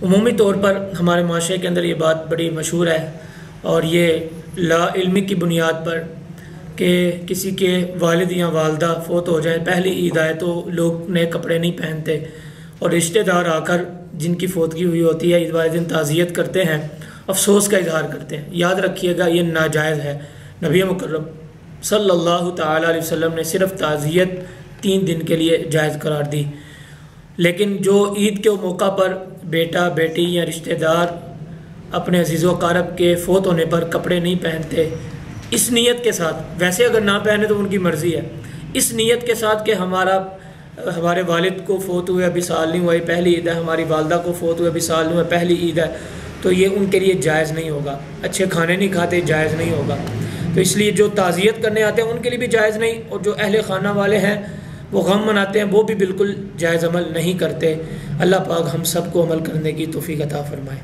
عمومی طور پر ہمارے معاشرے کے اندر یہ بات بڑی مشہور ہے، اور یہ لا علمی کی بنیاد پر کہ کسی کے والد یا والدہ فوت ہو جائیں، پہلی عید آئے تو لوگ نئے کپڑے نہیں پہنتے، اور رشتہ دار آ کر جن کی فوتگی ہوئی ہوتی ہے عید والے دن تعزیت کرتے ہیں، افسوس کا اظہار کرتے ہیں۔ یاد رکھیے گا یہ ناجائز ہے۔ نبی مکرم صلی اللہ تعالیٰ علیہ وسلم نے صرف تعزیت 3 دن کے لیے جائز قرار دی، لیکن جو عید کے موقع پر بیٹا بیٹی یا رشتہ دار اپنے عزیز و اقارب کے فوت ہونے پر کپڑے نہیں پہنتے، اس نیت کے ساتھ، ویسے اگر نہ پہنے تو ان کی مرضی ہے، اس نیت کے ساتھ کہ ہمارے والد کو فوت ہوئے ابھی سال نہیں ہوا، یہ پہلی عید ہے، ہماری والدہ کو فوت ہوئے ابھی سال نہیں ہوا، پہلی عید ہے، تو یہ ان کے لیے جائز نہیں ہوگا۔ اچھے کھانے نہیں کھاتے، جائز نہیں ہوگا۔ تو اس لیے جو تعزیت کرنے آتے ہیں ان کے لیے بھی جائز نہیں، اور جو اہل خانہ والے ہیں وہ غم مناتے ہیں وہ بھی بالکل جائز عمل نہیں کرتے۔ اللہ پاک ہم سب کو عمل کرنے کی توفیق عطا فرمائے۔